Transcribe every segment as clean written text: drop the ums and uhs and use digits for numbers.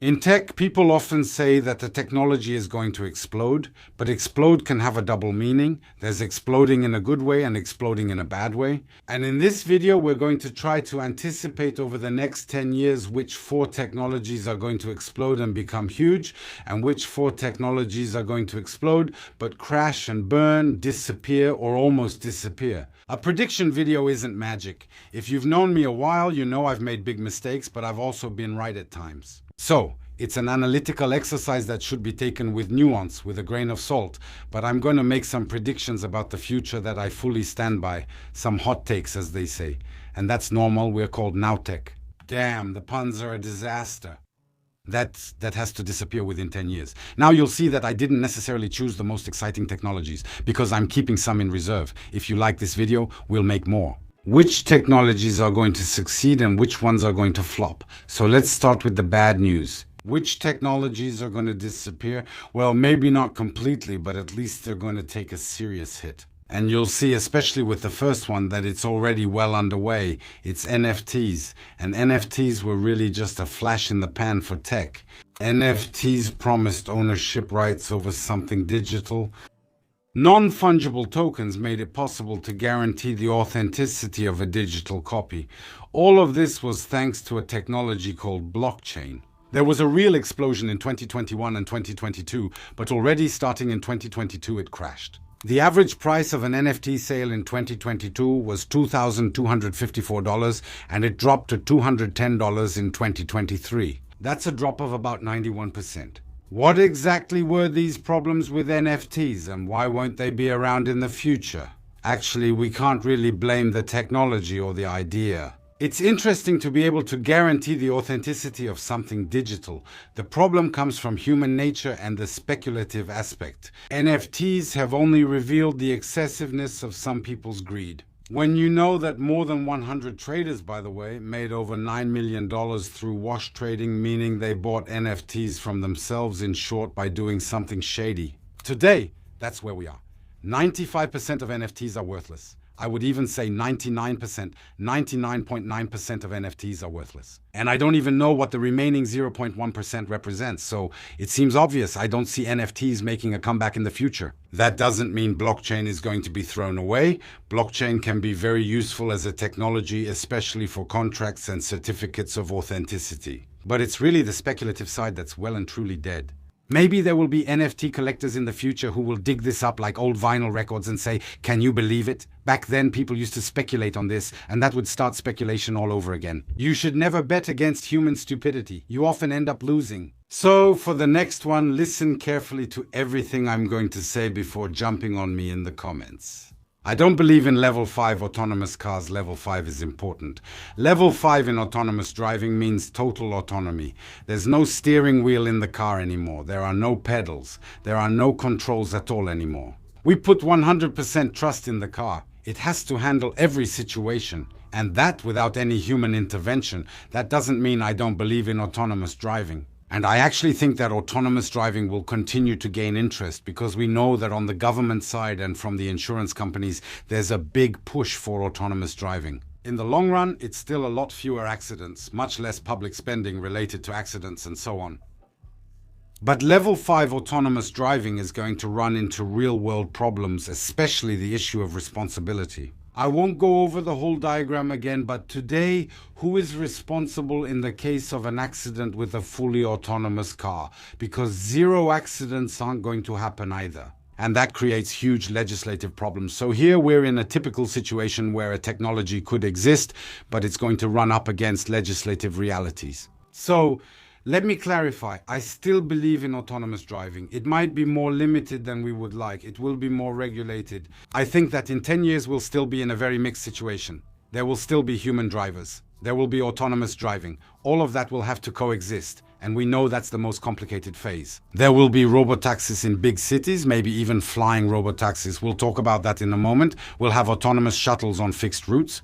In tech, people often say that the technology is going to explode, but explode can have a double meaning. There's exploding in a good way and exploding in a bad way. And in this video, we're going to try to anticipate over the next 10 years which four technologies are going to explode and become huge, and which four technologies are going to explode, but crash and burn, disappear, or almost disappear. A prediction video isn't magic. If you've known me a while, you know I've made big mistakes, but I've also been right at times. So, it's an analytical exercise that should be taken with nuance, with a grain of salt, but I'm going to make some predictions about the future that I fully stand by, some hot takes as they say, and that's normal. We're called Nowtech. Damn, the puns are a disaster. That has to disappear within 10 years. Now you'll see that I didn't necessarily choose the most exciting technologies, because I'm keeping some in reserve. If you like this video, we'll make more. Which technologies are going to succeed and which ones are going to flop? So let's start with the bad news. Which technologies are going to disappear? Well, maybe not completely, but at least they're going to take a serious hit. And you'll see, especially with the first one, that it's already well underway. It's NFTs. And NFTs were really just a flash in the pan for tech. NFTs promised ownership rights over something digital. Non-fungible tokens made it possible to guarantee the authenticity of a digital copy. All of this was thanks to a technology called blockchain. There was a real explosion in 2021 and 2022, but already starting in 2022 it crashed. The average price of an NFT sale in 2022 was $2,254, and it dropped to $210 in 2023. That's a drop of about 91%. What exactly were these problems with NFTs, and why won't they be around in the future? Actually, we can't really blame the technology or the idea. It's interesting to be able to guarantee the authenticity of something digital. The problem comes from human nature and the speculative aspect. NFTs have only revealed the excessiveness of some people's greed. When you know that more than 100 traders, by the way, made over $9 million through wash trading, meaning they bought NFTs from themselves, in short, by doing something shady. Today, that's where we are. 95% of NFTs are worthless. I would even say 99%, 99.9% of NFTs are worthless. And I don't even know what the remaining 0.1% represents, so it seems obvious I don't see NFTs making a comeback in the future. That doesn't mean blockchain is going to be thrown away. Blockchain can be very useful as a technology, especially for contracts and certificates of authenticity. But it's really the speculative side that's well and truly dead. Maybe there will be NFT collectors in the future who will dig this up like old vinyl records and say, "Can you believe it? Back then people used to speculate on this, and that would start speculation all over again." You should never bet against human stupidity. You often end up losing. So for the next one, listen carefully to everything I'm going to say before jumping on me in the comments. I don't believe in level 5 autonomous cars. Level 5 is important. Level 5 in autonomous driving means total autonomy. There's no steering wheel in the car anymore. There are no pedals. There are no controls at all anymore. We put 100% trust in the car. It has to handle every situation, and that without any human intervention. That doesn't mean I don't believe in autonomous driving. And I actually think that autonomous driving will continue to gain interest, because we know that on the government side and from the insurance companies, there's a big push for autonomous driving. In the long run, it's still a lot fewer accidents, much less public spending related to accidents and so on. But level 5 autonomous driving is going to run into real-world problems, especially the issue of responsibility. I won't go over the whole diagram again, but today, who is responsible in the case of an accident with a fully autonomous car? Because 0 accidents aren't going to happen either. And that creates huge legislative problems. So here we're in a typical situation where a technology could exist, but it's going to run up against legislative realities. So, let me clarify, I still believe in autonomous driving. It might be more limited than we would like. It will be more regulated. I think that in 10 years we'll still be in a very mixed situation. There will still be human drivers. There will be autonomous driving. All of that will have to coexist. And we know that's the most complicated phase. There will be robotaxis in big cities, maybe even flying robotaxis. We'll talk about that in a moment. We'll have autonomous shuttles on fixed routes.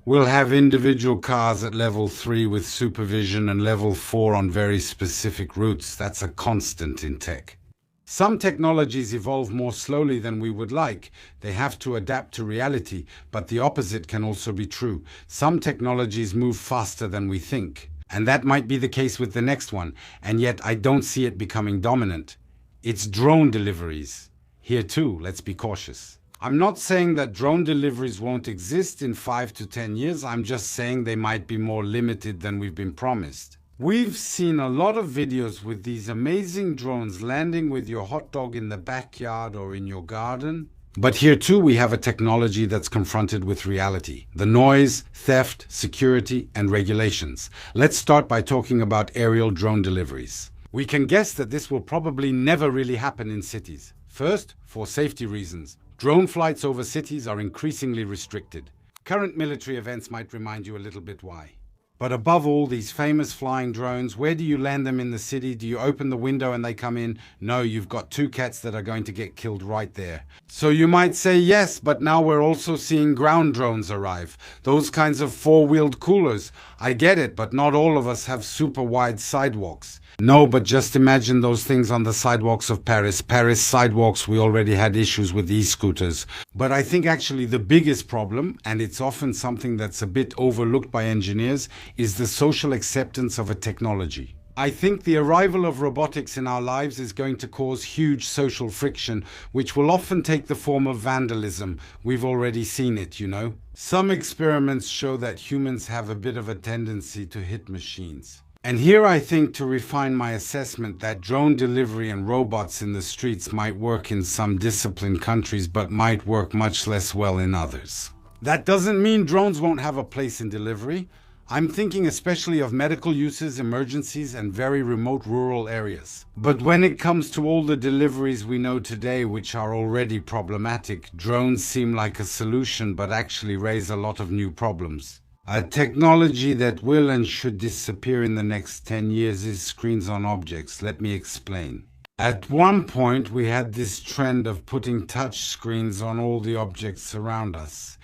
We'll have individual cars at level 3 with supervision and level 4 on very specific routes. That's a constant in tech. Some technologies evolve more slowly than we would like. They have to adapt to reality, but the opposite can also be true. Some technologies move faster than we think. And that might be the case with the next one, and yet I don't see it becoming dominant. It's drone deliveries. Here too, let's be cautious. I'm not saying that drone deliveries won't exist in 5 to 10 years, I'm just saying they might be more limited than we've been promised. We've seen a lot of videos with these amazing drones landing with your hot dog in the backyard or in your garden. But here too we have a technology that's confronted with reality. The noise, theft, security, and regulations. Let's start by talking about aerial drone deliveries. We can guess that this will probably never really happen in cities. First, for safety reasons. Drone flights over cities are increasingly restricted. Current military events might remind you a little bit why. But above all, these famous flying drones, where do you land them in the city? Do you open the window and they come in? No, you've got two cats that are going to get killed right there. So you might say yes, but now we're also seeing ground drones arrive. Those kinds of four-wheeled coolers. I get it, but not all of us have super wide sidewalks. No, but just imagine those things on the sidewalks of Paris. Paris sidewalks, we already had issues with e-scooters. But I think actually the biggest problem, and it's often something that's a bit overlooked by engineers, is the social acceptance of a technology. I think the arrival of robotics in our lives is going to cause huge social friction, which will often take the form of vandalism. We've already seen it, you know. Some experiments show that humans have a bit of a tendency to hit machines. And here I think to refine my assessment that drone delivery and robots in the streets might work in some disciplined countries but might work much less well in others. That doesn't mean drones won't have a place in delivery. I'm thinking especially of medical uses, emergencies, and very remote rural areas. But when it comes to all the deliveries we know today which are already problematic, drones seem like a solution but actually raise a lot of new problems. A technology that will and should disappear in the next 10 years is screens on objects. Let me explain. At one point, we had this trend of putting touch screens on all the objects around us.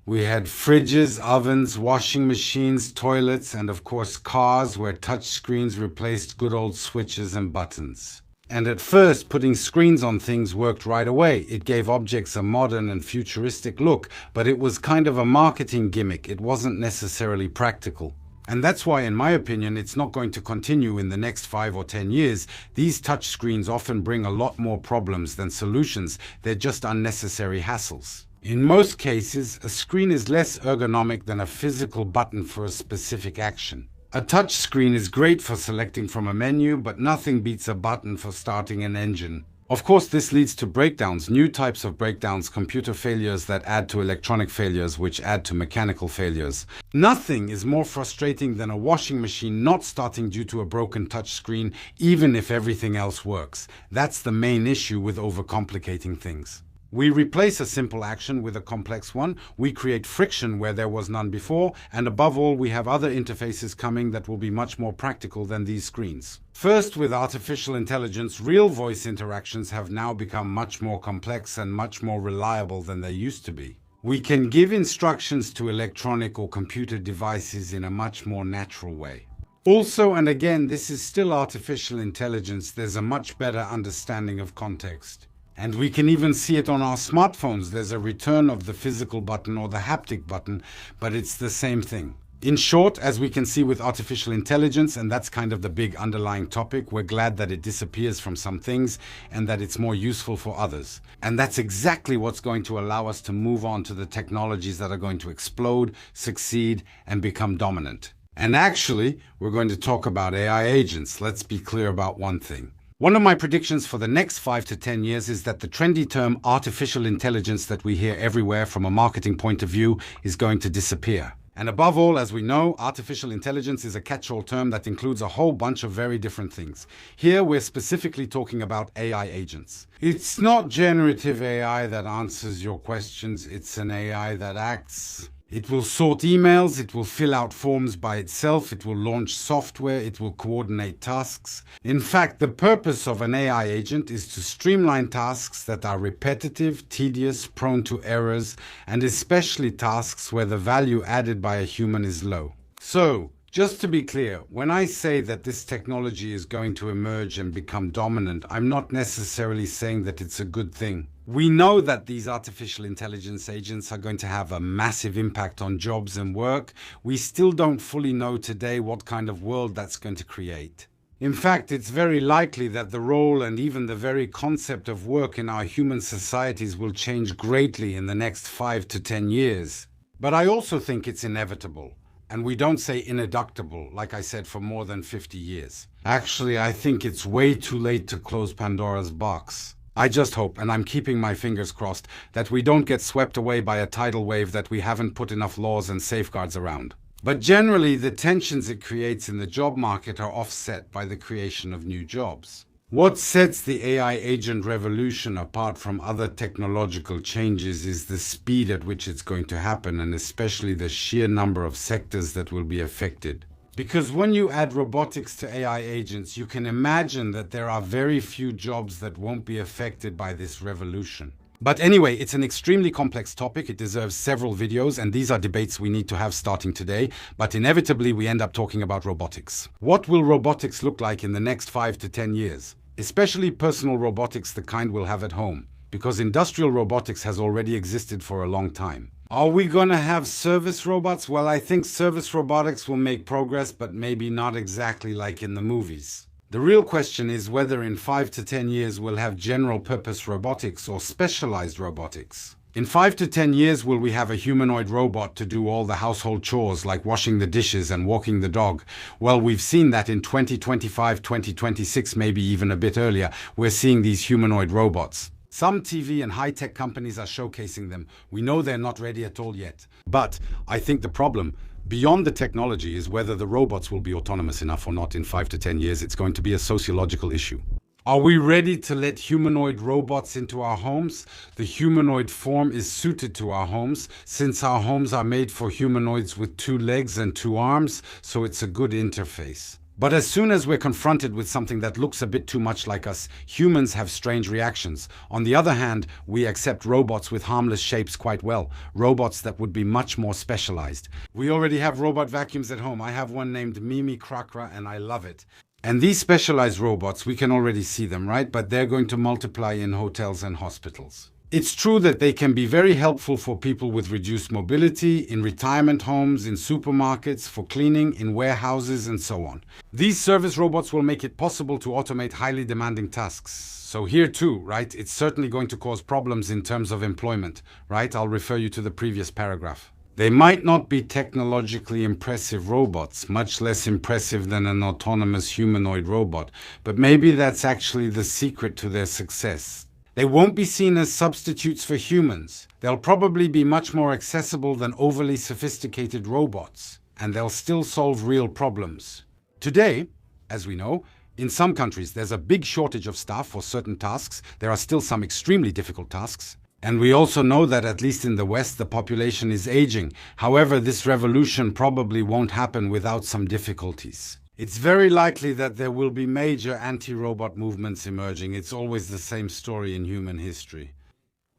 We had fridges, ovens, washing machines, toilets, and of course cars where touch screens replaced good old switches and buttons. And at first, putting screens on things worked right away. It gave objects a modern and futuristic look, but it was kind of a marketing gimmick. It wasn't necessarily practical. And that's why, in my opinion, it's not going to continue in the next 5 or 10 years. These touch screens often bring a lot more problems than solutions. They're just unnecessary hassles. In most cases, a screen is less ergonomic than a physical button for a specific action. A touch screen is great for selecting from a menu, but nothing beats a button for starting an engine. Of course, this leads to breakdowns, new types of breakdowns, computer failures that add to electronic failures, which add to mechanical failures. Nothing is more frustrating than a washing machine not starting due to a broken touch screen, even if everything else works. That's the main issue with overcomplicating things. We replace a simple action with a complex one, we create friction where there was none before, and above all, we have other interfaces coming that will be much more practical than these screens. First, with artificial intelligence, real voice interactions have now become much more complex and much more reliable than they used to be. We can give instructions to electronic or computer devices in a much more natural way. Also, and again, this is still artificial intelligence, there's a much better understanding of context. And we can even see it on our smartphones. There's a return of the physical button or the haptic button, but it's the same thing. In short, as we can see with artificial intelligence, and that's kind of the big underlying topic, we're glad that it disappears from some things and that it's more useful for others. And that's exactly what's going to allow us to move on to the technologies that are going to explode, succeed, and become dominant. And actually, we're going to talk about AI agents. Let's be clear about one thing. One of my predictions for the next 5 to 10 years is that the trendy term artificial intelligence that we hear everywhere from a marketing point of view is going to disappear. And above all, as we know, artificial intelligence is a catch-all term that includes a whole bunch of very different things. Here, we're specifically talking about AI agents. It's not generative AI that answers your questions, it's an AI that acts. It will sort emails, it will fill out forms by itself, it will launch software, it will coordinate tasks. In fact, the purpose of an AI agent is to streamline tasks that are repetitive, tedious, prone to errors, and especially tasks where the value added by a human is low. So, Just to be clear, when I say that this technology is going to emerge and become dominant, I'm not necessarily saying that it's a good thing. We know that these artificial intelligence agents are going to have a massive impact on jobs and work. We still don't fully know today what kind of world that's going to create. In fact, it's very likely that the role and even the very concept of work in our human societies will change greatly in the next 5 to 10 years. But I also think it's inevitable. And we don't say ineductible, like I said, for more than 50 years. Actually, I think it's way too late to close Pandora's box. I just hope, and I'm keeping my fingers crossed, that we don't get swept away by a tidal wave that we haven't put enough laws and safeguards around. But generally, the tensions it creates in the job market are offset by the creation of new jobs. What sets the AI agent revolution apart from other technological changes is the speed at which it's going to happen, and especially the sheer number of sectors that will be affected. Because when you add robotics to AI agents, you can imagine that there are very few jobs that won't be affected by this revolution. But anyway, it's an extremely complex topic. It deserves several videos, and these are debates we need to have starting today. But inevitably, we end up talking about robotics. What will robotics look like in the next 5 to 10 years? Especially personal robotics, the kind we'll have at home, because industrial robotics has already existed for a long time. Are we going to have service robots? Well, I think service robotics will make progress, but maybe not exactly like in the movies. The real question is whether in 5 to 10 years we'll have general purpose robotics or specialized robotics. In 5 to 10 years, will we have a humanoid robot to do all the household chores like washing the dishes and walking the dog? Well, we've seen that in 2025, 2026, maybe even a bit earlier, we're seeing these humanoid robots. Some TV and high-tech companies are showcasing them. We know they're not ready at all yet. But I think the problem, beyond the technology, is whether the robots will be autonomous enough or not in 5 to 10 years. It's going to be a sociological issue. Are we ready to let humanoid robots into our homes? The humanoid form is suited to our homes, since our homes are made for humanoids with 2 legs and 2 arms, so it's a good interface. But as soon as we're confronted with something that looks a bit too much like us, humans have strange reactions. On the other hand, we accept robots with harmless shapes quite well, robots that would be much more specialized. We already have robot vacuums at home. I have one named Mimi Krakra and I love it. And these specialized robots, we can already see them, right? But they're going to multiply in hotels and hospitals. It's true that they can be very helpful for people with reduced mobility, in retirement homes, in supermarkets, for cleaning, in warehouses, and so on. These service robots will make it possible to automate highly demanding tasks. So here too, right, it's certainly going to cause problems in terms of employment, right? I'll refer you to the previous paragraph. They might not be technologically impressive robots, much less impressive than an autonomous humanoid robot, but maybe that's actually the secret to their success. They won't be seen as substitutes for humans. They'll probably be much more accessible than overly sophisticated robots, and they'll still solve real problems. Today, as we know, in some countries there's a big shortage of staff for certain tasks. There are still some extremely difficult tasks. And we also know that at least in the West, the population is aging. However, this revolution probably won't happen without some difficulties. It's very likely that there will be major anti-robot movements emerging. It's always the same story in human history.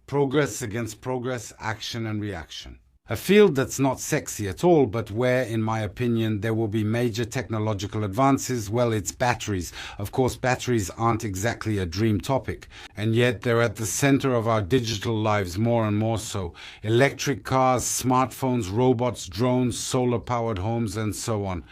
Progress against progress, action and reaction. A field that's not sexy at all, but where, in my opinion, there will be major technological advances, well, it's batteries. Of course, batteries aren't exactly a dream topic, and yet they're at the center of our digital lives more and more so. Electric cars, smartphones, robots, drones, solar-powered homes, and so on.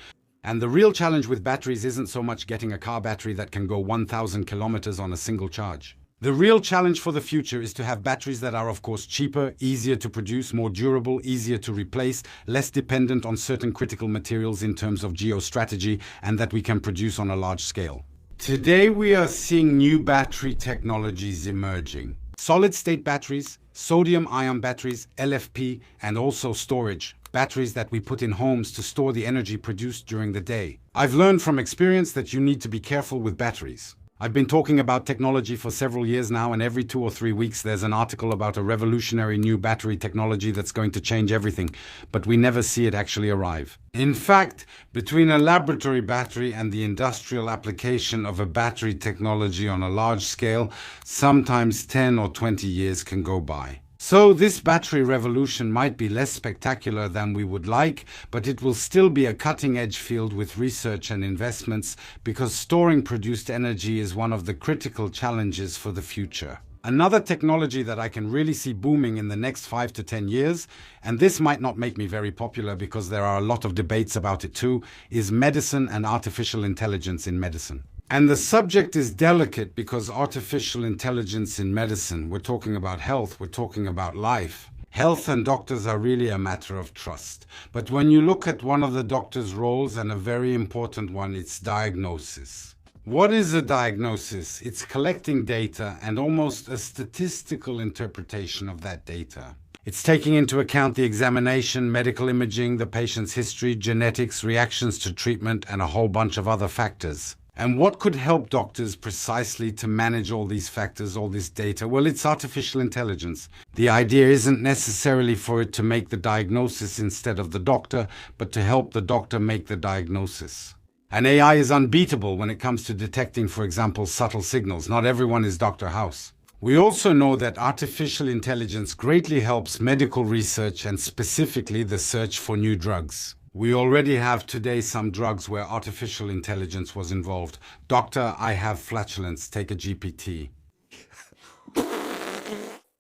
And the real challenge with batteries isn't so much getting a car battery that can go 1,000 kilometers on a single charge. The real challenge for the future is to have batteries that are, of course, cheaper, easier to produce, more durable, easier to replace, less dependent on certain critical materials in terms of geostrategy, and that we can produce on a large scale. Today we are seeing new battery technologies emerging. Solid-state batteries, sodium-ion batteries, LFP, and also storage. Batteries that we put in homes to store the energy produced during the day. I've learned from experience that you need to be careful with batteries. I've been talking about technology for several years now, and every 2 or 3 weeks there's an article about a revolutionary new battery technology that's going to change everything, but we never see it actually arrive. In fact, between a laboratory battery and the industrial application of a battery technology on a large scale, sometimes 10 or 20 years can go by. So this battery revolution might be less spectacular than we would like, but it will still be a cutting-edge field with research and investments because storing produced energy is one of the critical challenges for the future. Another technology that I can really see booming in the next 5 to 10 years, and this might not make me very popular because there are a lot of debates about it too, is medicine and artificial intelligence in medicine. And the subject is delicate because artificial intelligence in medicine, we're talking about health, we're talking about life. Health and doctors are really a matter of trust. But when you look at one of the doctor's roles, and a very important one, it's diagnosis. What is a diagnosis? It's collecting data and almost a statistical interpretation of that data. It's taking into account the examination, medical imaging, the patient's history, genetics, reactions to treatment, and a whole bunch of other factors. And what could help doctors precisely to manage all these factors, all this data? Well, it's artificial intelligence. The idea isn't necessarily for it to make the diagnosis instead of the doctor, but to help the doctor make the diagnosis. And AI is unbeatable when it comes to detecting, for example, subtle signals. Not everyone is Dr. House. We also know that artificial intelligence greatly helps medical research and specifically the search for new drugs. We already have today some drugs where artificial intelligence was involved. Doctor, I have flatulence, take a GPT.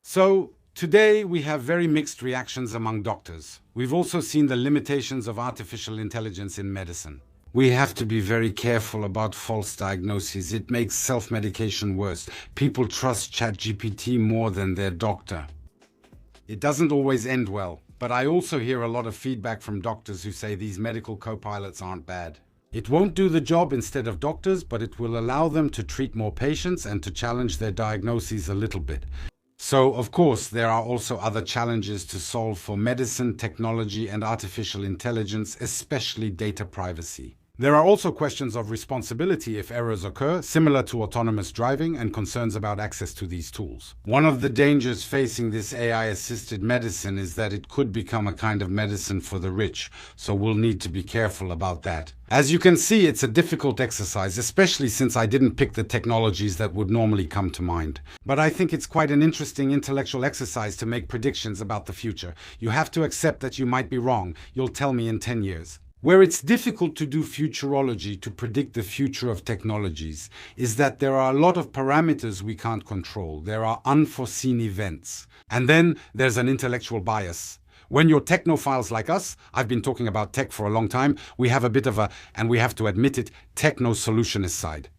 So, today we have very mixed reactions among doctors. We've also seen the limitations of artificial intelligence in medicine. We have to be very careful about false diagnoses. It makes self-medication worse. People trust ChatGPT more than their doctor. It doesn't always end well. But I also hear a lot of feedback from doctors who say these medical co-pilots aren't bad. It won't do the job instead of doctors, but it will allow them to treat more patients and to challenge their diagnoses a little bit. So, of course, there are also other challenges to solve for medicine, technology, and artificial intelligence, especially data privacy. There are also questions of responsibility if errors occur, similar to autonomous driving, and concerns about access to these tools. One of the dangers facing this AI-assisted medicine is that it could become a kind of medicine for the rich, so we'll need to be careful about that. As you can see, it's a difficult exercise, especially since I didn't pick the technologies that would normally come to mind. But I think it's quite an interesting intellectual exercise to make predictions about the future. You have to accept that you might be wrong. You'll tell me in 10 years. Where it's difficult to do futurology to predict the future of technologies is that there are a lot of parameters we can't control. There are unforeseen events. And then there's an intellectual bias. When you're technophiles like us, I've been talking about tech for a long time, we have a bit of a, and we have to admit it, techno-solutionist side.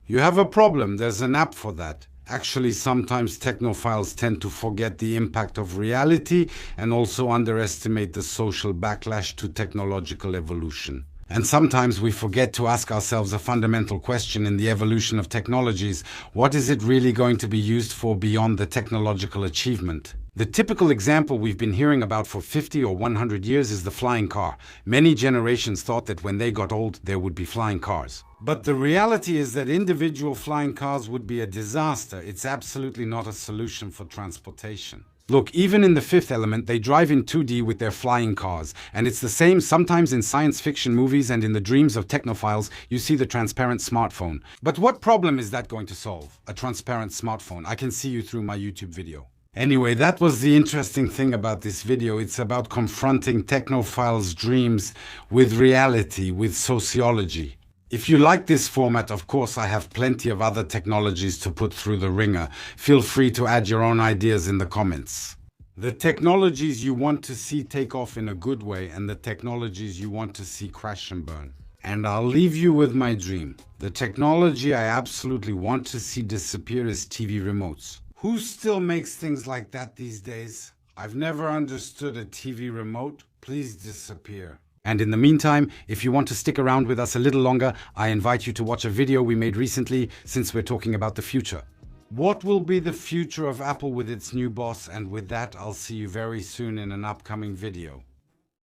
You have a problem, there's an app for that. Actually, sometimes technophiles tend to forget the impact of reality and also underestimate the social backlash to technological evolution. And sometimes we forget to ask ourselves a fundamental question in the evolution of technologies. What is it really going to be used for beyond the technological achievement? The typical example we've been hearing about for 50 or 100 years is the flying car. Many generations thought that when they got old, there would be flying cars. But the reality is that individual flying cars would be a disaster. It's absolutely not a solution for transportation. Look, even in The Fifth Element, they drive in 2D with their flying cars. And it's the same sometimes in science fiction movies and in the dreams of technophiles, you see the transparent smartphone. But what problem is that going to solve? A transparent smartphone. I can see you through my YouTube video. Anyway, that was the interesting thing about this video. It's about confronting technophiles' dreams with reality, with sociology. If you like this format, of course, I have plenty of other technologies to put through the ringer. Feel free to add your own ideas in the comments. The technologies you want to see take off in a good way and the technologies you want to see crash and burn. And I'll leave you with my dream. The technology I absolutely want to see disappear is TV remotes. Who still makes things like that these days? I've never understood a TV remote. Please disappear. And in the meantime, if you want to stick around with us a little longer, I invite you to watch a video we made recently since we're talking about the future. What will be the future of Apple with its new boss? And with that, I'll see you very soon in an upcoming video.